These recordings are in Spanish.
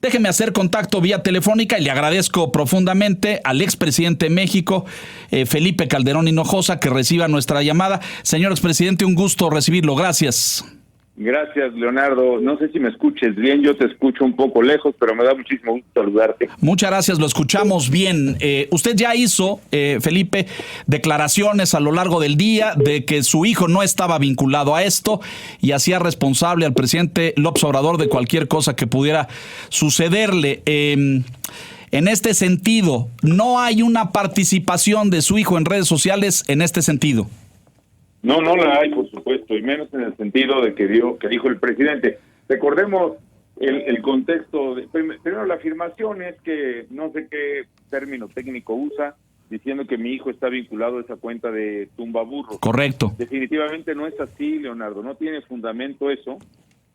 Déjeme hacer contacto vía telefónica y le agradezco profundamente al expresidente de México, Felipe Calderón Hinojosa, que reciba nuestra llamada. Señor expresidente, un gusto recibirlo. Gracias. Gracias, Leonardo. No sé si me escuches bien, yo te escucho un poco lejos, pero me da muchísimo gusto saludarte. Muchas gracias, lo escuchamos bien. Usted ya hizo, Felipe, declaraciones a lo largo del día de que su hijo no estaba vinculado a esto y hacía responsable al presidente López Obrador de cualquier cosa que pudiera sucederle. En este sentido, ¿no hay una participación de su hijo en redes sociales en este sentido? No, no la hay, por supuesto, y menos en el sentido de que dijo el presidente. Recordemos el contexto. Primero, la afirmación es que no sé qué término técnico usa, diciendo que mi hijo está vinculado a esa cuenta de Tumbaburros. Correcto. Definitivamente no es así, Leonardo, no tiene fundamento eso,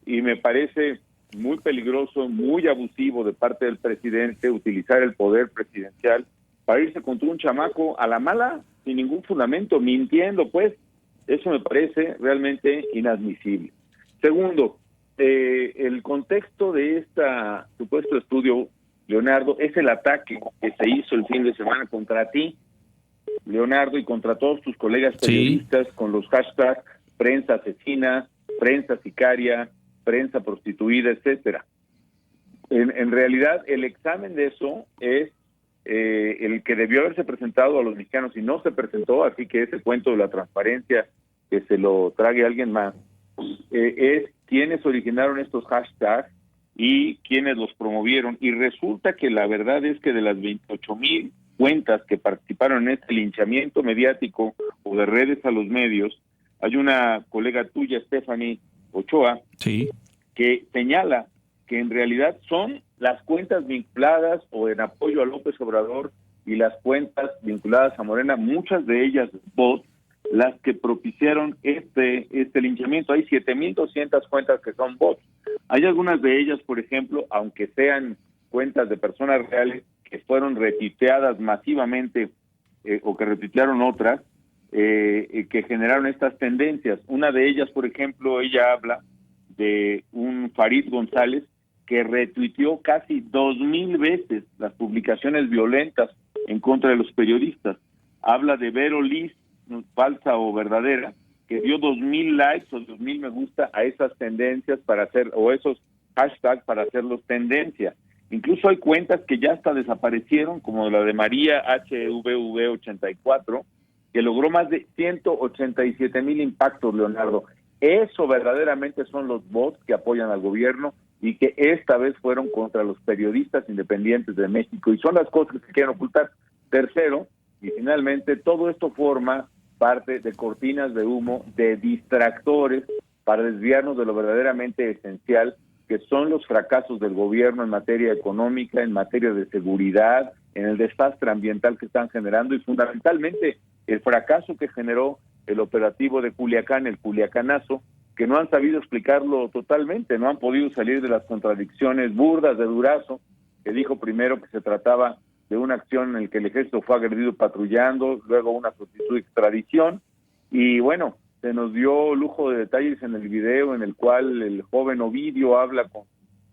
y me parece muy peligroso, muy abusivo de parte del presidente utilizar el poder presidencial para irse contra un chamaco a la mala, sin ningún fundamento, mintiendo, pues. Eso me parece realmente inadmisible. Segundo, el contexto de este supuesto estudio, Leonardo, es el ataque que se hizo el fin de semana contra ti, Leonardo, y contra todos tus colegas periodistas, sí, con los hashtags prensa asesina, prensa sicaria, prensa prostituida, etcétera. En realidad, el examen de eso es el que debió haberse presentado a los mexicanos y no se presentó, así que ese cuento de la transparencia que se lo trague alguien más, es quienes originaron estos hashtags y quienes los promovieron. Y resulta que la verdad es que de las 28,000 cuentas que participaron en este linchamiento mediático o de redes a los medios, hay una colega tuya, Stephanie Ochoa, sí, que señala que en realidad son las cuentas vinculadas o en apoyo a López Obrador y las cuentas vinculadas a Morena, muchas de ellas bots, las que propiciaron este linchamiento. Hay 7,200 cuentas que son bots. Hay algunas de ellas, por ejemplo, aunque sean cuentas de personas reales, que fueron retuiteadas masivamente o que retuitearon otras, que generaron estas tendencias. Una de ellas, por ejemplo, ella habla de un Farid González que retuiteó casi 2,000 veces las publicaciones violentas en contra de los periodistas. Habla de Vero Liz, falsa o verdadera, que dio 2,000 likes o 2,000 me gusta a esas tendencias para hacer, o esos hashtags para hacerlos tendencia. Incluso hay cuentas que ya hasta desaparecieron, como la de María HVV84, que logró más de 187,000 impactos, Leonardo. Eso verdaderamente son los bots que apoyan al gobierno y que esta vez fueron contra los periodistas independientes de México, y son las cosas que quieren ocultar. Tercero, y finalmente, todo esto forma parte de cortinas de humo, de distractores para desviarnos de lo verdaderamente esencial, que son los fracasos del gobierno en materia económica, en materia de seguridad, en el desastre ambiental que están generando y fundamentalmente el fracaso que generó el operativo de Culiacán, el Culiacanazo, que no han sabido explicarlo totalmente, no han podido salir de las contradicciones burdas de Durazo, que dijo primero que se trataba de una acción en la que el ejército fue agredido patrullando, luego una solicitud de extradición, y bueno, se nos dio lujo de detalles en el video en el cual el joven Ovidio habla con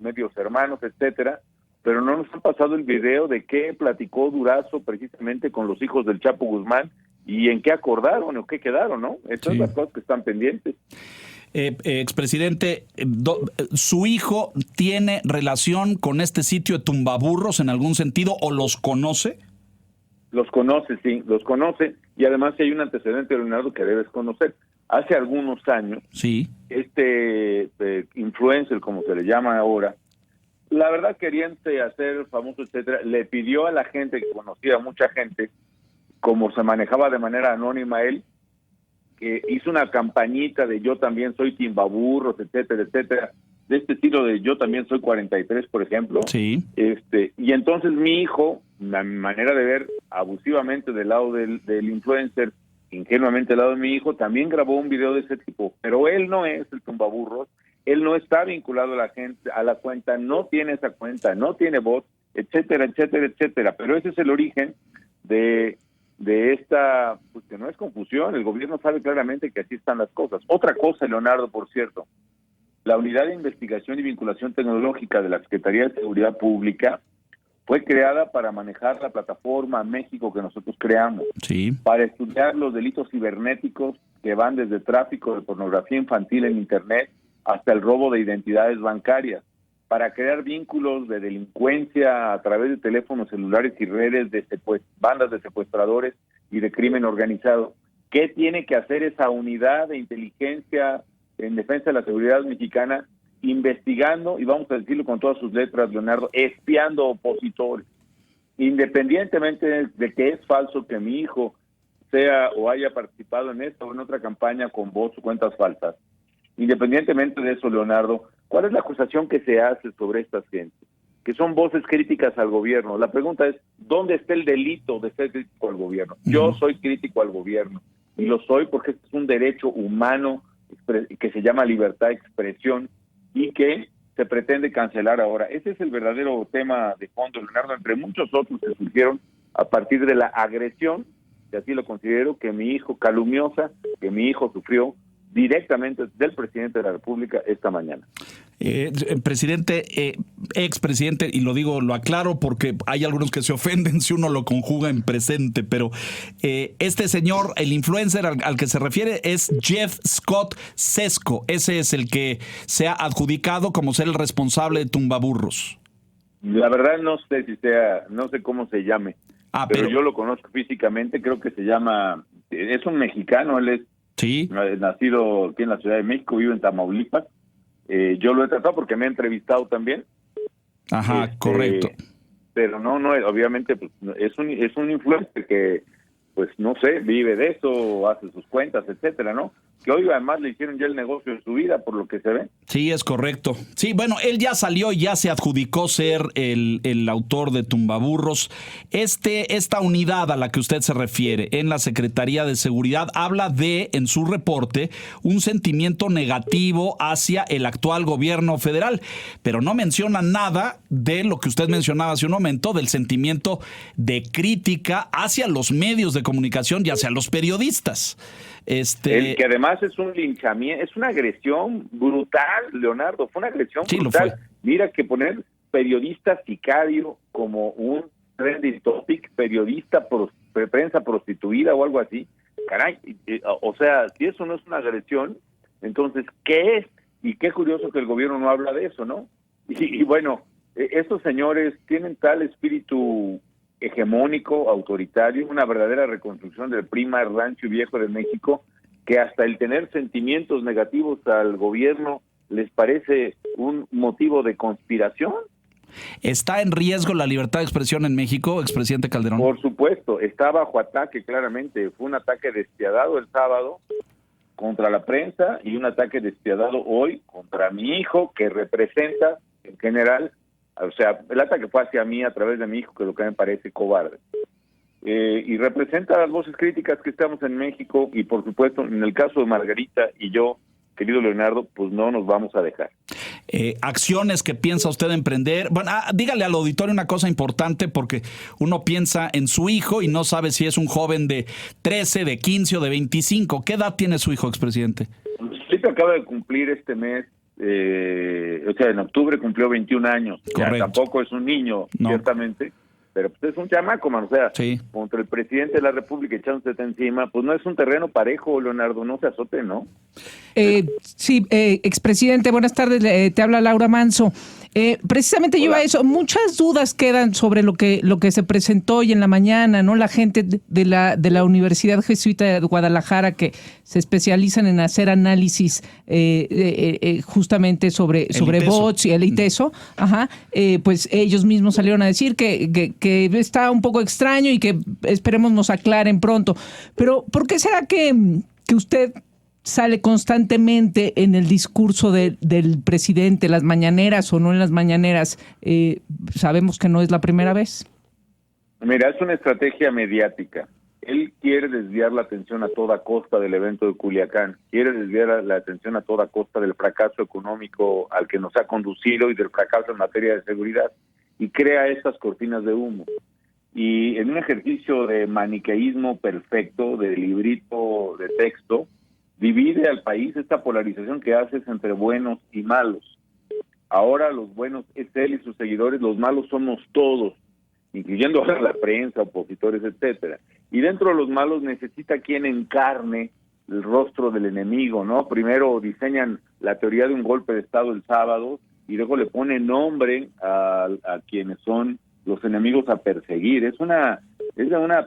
medios hermanos, etcétera, pero no nos han pasado el video de qué platicó Durazo precisamente con los hijos del Chapo Guzmán y en qué acordaron o qué quedaron, ¿no? Esas son las cosas que están pendientes. Expresidente, ¿su hijo tiene relación con este sitio de Tumbaburros en algún sentido o los conoce? Los conoce, sí, los conoce, y además hay un antecedente, Leonardo, que debes conocer. Hace algunos años, sí, influencer, como se le llama ahora, la verdad queriente hacer famoso, etcétera, le pidió a la gente que conocía a mucha gente, como se manejaba de manera anónima él, que hizo una campañita de yo también soy Timbaburros, etcétera, etcétera, de este estilo de yo también soy 43, por ejemplo. Sí. Y entonces mi hijo, la manera de ver abusivamente del lado del influencer, ingenuamente del lado de mi hijo, también grabó un video de ese tipo, pero él no es el Tumbaburros, él no está vinculado a la gente, a la cuenta, no tiene esa cuenta, no tiene voz, etcétera, etcétera, etcétera, pero ese es el origen de esta, pues que no es confusión, el gobierno sabe claramente que así están las cosas. Otra cosa, Leonardo, por cierto, La Unidad de Investigación y Vinculación Tecnológica de la Secretaría de Seguridad Pública fue creada para manejar la plataforma México que nosotros creamos, Sí. para estudiar los delitos cibernéticos que van desde tráfico de pornografía infantil en Internet hasta el robo de identidades bancarias, para crear vínculos de delincuencia a través de teléfonos celulares y redes de bandas de secuestradores y de crimen organizado. ¿Qué tiene que hacer esa unidad de inteligencia en defensa de la seguridad mexicana? Investigando, y vamos a decirlo con todas sus letras, Leonardo, espiando opositores. Independientemente de que es falso que mi hijo sea o haya participado en esta o en otra campaña con voz o cuentas falsas. Independientemente de eso, Leonardo, ¿cuál es la acusación que se hace sobre estas gentes? Que son voces críticas al gobierno. La pregunta es, ¿dónde está el delito de ser crítico al gobierno? Yo soy crítico al gobierno, y lo soy porque es un derecho humano que se llama libertad de expresión y que se pretende cancelar ahora. Ese es el verdadero tema de fondo, Leonardo, entre muchos otros que surgieron a partir de la agresión, que así lo considero, que mi hijo calumniosa, que mi hijo sufrió directamente del presidente de la República esta mañana. Presidente, expresidente, y lo aclaro porque hay algunos que se ofenden si uno lo conjuga en presente, pero este señor, el influencer al que se refiere es Jeff Scott Sesco. Ese es el que se ha adjudicado como ser el responsable de Tumbaburros. La verdad no sé cómo se llame, pero yo lo conozco físicamente, creo que se llama, es un mexicano, él es nacido aquí en la Ciudad de México, vive en Tamaulipas. Yo lo he tratado porque me ha entrevistado también. Ajá, correcto. Pero no, obviamente pues, es un influencer que, pues no sé, vive de eso, hace sus cuentas, etcétera, ¿no? Que hoy además le hicieron ya el negocio de su vida, por lo que se ve. Sí, es correcto. Sí, bueno, él ya salió y ya se adjudicó ser el autor de Tumbaburros. Esta unidad a la que usted se refiere en la Secretaría de Seguridad habla en su reporte, un sentimiento negativo hacia el actual gobierno federal, pero no menciona nada de lo que usted mencionaba hace un momento, del sentimiento de crítica hacia los medios de comunicación y hacia los periodistas. Que además es un linchamiento, es una agresión brutal, Leonardo, fue una agresión brutal. Mira que poner periodista sicario como un trending topic, periodista prensa prostituida o algo así, caray, o sea, si eso no es una agresión, entonces, ¿qué es? Y qué curioso que el gobierno no habla de eso, ¿no? Y bueno, estos señores tienen tal espíritu hegemónico, autoritario, una verdadera reconstrucción del PRI más rancho y viejo de México, que hasta el tener sentimientos negativos al gobierno les parece un motivo de conspiración. ¿Está en riesgo la libertad de expresión en México, expresidente Calderón? Por supuesto, está bajo ataque claramente. Fue un ataque despiadado el sábado contra la prensa y un ataque despiadado hoy contra mi hijo, que representa en general, o sea, el ataque fue hacia mí a través de mi hijo, que lo que me parece cobarde. Y representa las voces críticas que estamos en México y, por supuesto, en el caso de Margarita y yo, querido Leonardo, pues no nos vamos a dejar. Acciones que piensa usted emprender. Bueno, dígale al auditorio una cosa importante, porque uno piensa en su hijo y no sabe si es un joven de 13, de 15 o de 25. ¿Qué edad tiene su hijo, expresidente? Felipe acaba de cumplir este mes, o sea, en octubre cumplió 21 años. Ya, tampoco es un niño, ciertamente, pero pues es un chamaco, man, o sea, contra el presidente de la República echándose encima, pues no es un terreno parejo, Leonardo, no se azote, ¿no? Expresidente, buenas tardes, te habla Laura Manso. Precisamente yo a eso, muchas dudas quedan sobre lo que se presentó hoy en la mañana, ¿no? La gente de la Universidad Jesuita de Guadalajara, que se especializan en hacer análisis justamente sobre bots y el ITESO, pues ellos mismos salieron a decir que está un poco extraño y que esperemos nos aclaren pronto. Pero ¿por qué será que usted sale constantemente en el discurso del presidente, las mañaneras o no en las mañaneras? Sabemos que no es la primera vez. Mira, es una estrategia mediática. Él quiere desviar la atención a toda costa del evento de Culiacán, quiere desviar la atención a toda costa del fracaso económico al que nos ha conducido y del fracaso en materia de seguridad, y crea estas cortinas de humo. Y en un ejercicio de maniqueísmo perfecto, de librito de texto, divide al país, esta polarización que haces entre buenos y malos. Ahora los buenos es él y sus seguidores, los malos somos todos, incluyendo ahora la prensa, opositores, etcétera. Y dentro de los malos necesita quien encarne el rostro del enemigo, ¿no? Primero diseñan la teoría de un golpe de Estado el sábado y luego le ponen nombre a quienes son los enemigos a perseguir. Es una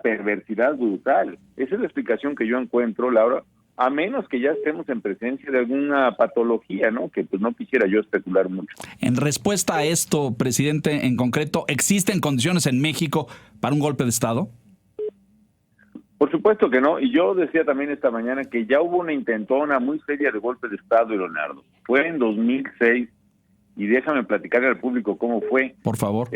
perversidad brutal. Esa es la explicación que yo encuentro, Laura, a menos que ya estemos en presencia de alguna patología, ¿no? Que pues no quisiera yo especular mucho. En respuesta a esto, presidente, en concreto, ¿existen condiciones en México para un golpe de Estado? Por supuesto que no, y yo decía también esta mañana que ya hubo una intentona muy seria de golpe de Estado, Leonardo. Fue en 2006, y déjame platicarle al público cómo fue. Por favor.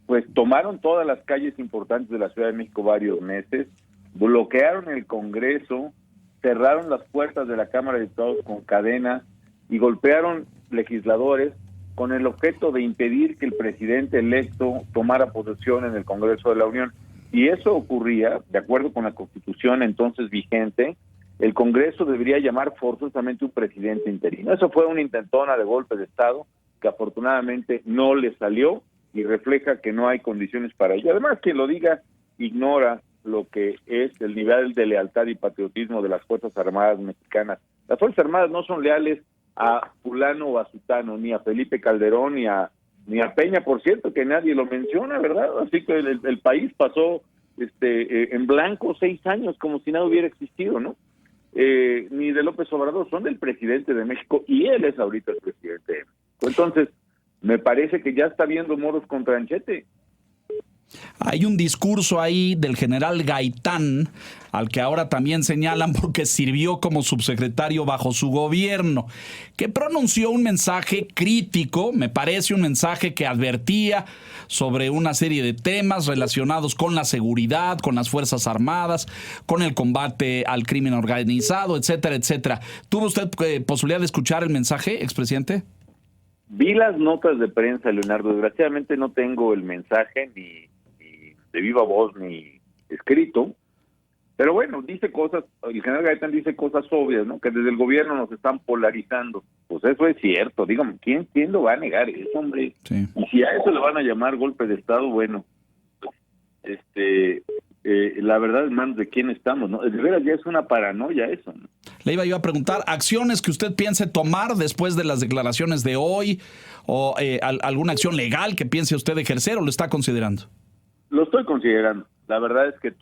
Pues tomaron todas las calles importantes de la Ciudad de México varios meses, bloquearon el Congreso, cerraron las puertas de la Cámara de Diputados con cadenas y golpearon legisladores con el objeto de impedir que el presidente electo tomara posesión en el Congreso de la Unión. Y eso ocurría, de acuerdo con la Constitución entonces vigente, el Congreso debería llamar forzosamente un presidente interino. Eso fue una intentona de golpe de Estado que afortunadamente no le salió y refleja que no hay condiciones para ello. Además, quien lo diga ignora lo que es el nivel de lealtad y patriotismo de las Fuerzas Armadas mexicanas. Las Fuerzas Armadas no son leales a fulano o a sutano, ni a Felipe Calderón, ni a Peña, por cierto, que nadie lo menciona, ¿verdad? Así que el país pasó en blanco 6 años como si nada hubiera existido, ¿no? Ni de López Obrador, son del presidente de México y él es ahorita el presidente de México. Entonces, me parece que ya está viendo moros con tranchete. Hay un discurso ahí del general Gaitán, al que ahora también señalan porque sirvió como subsecretario bajo su gobierno, que pronunció un mensaje crítico, me parece un mensaje que advertía sobre una serie de temas relacionados con la seguridad, con las Fuerzas Armadas, con el combate al crimen organizado, etcétera, etcétera. ¿Tuvo usted posibilidad de escuchar el mensaje, expresidente? Vi las notas de prensa, Leonardo. Desgraciadamente no tengo el mensaje ni de viva voz ni escrito, pero bueno, dice cosas, el general Gaitán dice cosas obvias, ¿no? Que desde el gobierno nos están polarizando. Pues eso es cierto, dígame, ¿quién lo va a negar eso, hombre? Sí. Y si a eso le van a llamar golpe de Estado, bueno, la verdad es manos de quién estamos, ¿no? De veras ya es una paranoia eso, ¿no? Le iba yo a preguntar, acciones que usted piense tomar después de las declaraciones de hoy, o alguna acción legal que piense usted ejercer, o lo está considerando. Lo estoy considerando. La verdad es que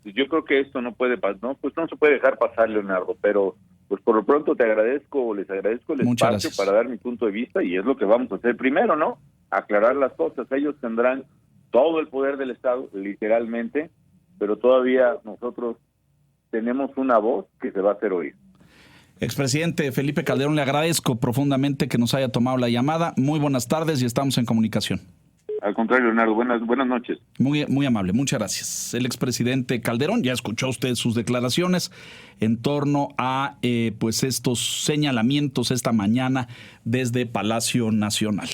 yo creo que esto no puede pasar, ¿no? Pues no se puede dejar pasar, Leonardo, pero pues por lo pronto les agradezco el espacio para dar mi punto de vista y es lo que vamos a hacer primero, ¿no? Aclarar las cosas. Ellos tendrán todo el poder del Estado, literalmente, pero todavía nosotros tenemos una voz que se va a hacer oír. Expresidente Felipe Calderón, le agradezco profundamente que nos haya tomado la llamada. Muy buenas tardes y estamos en comunicación. Al contrario, Leonardo, buenas noches. Muy amable, muchas gracias. El expresidente Calderón, ya escuchó usted sus declaraciones en torno a pues estos señalamientos esta mañana desde Palacio Nacional.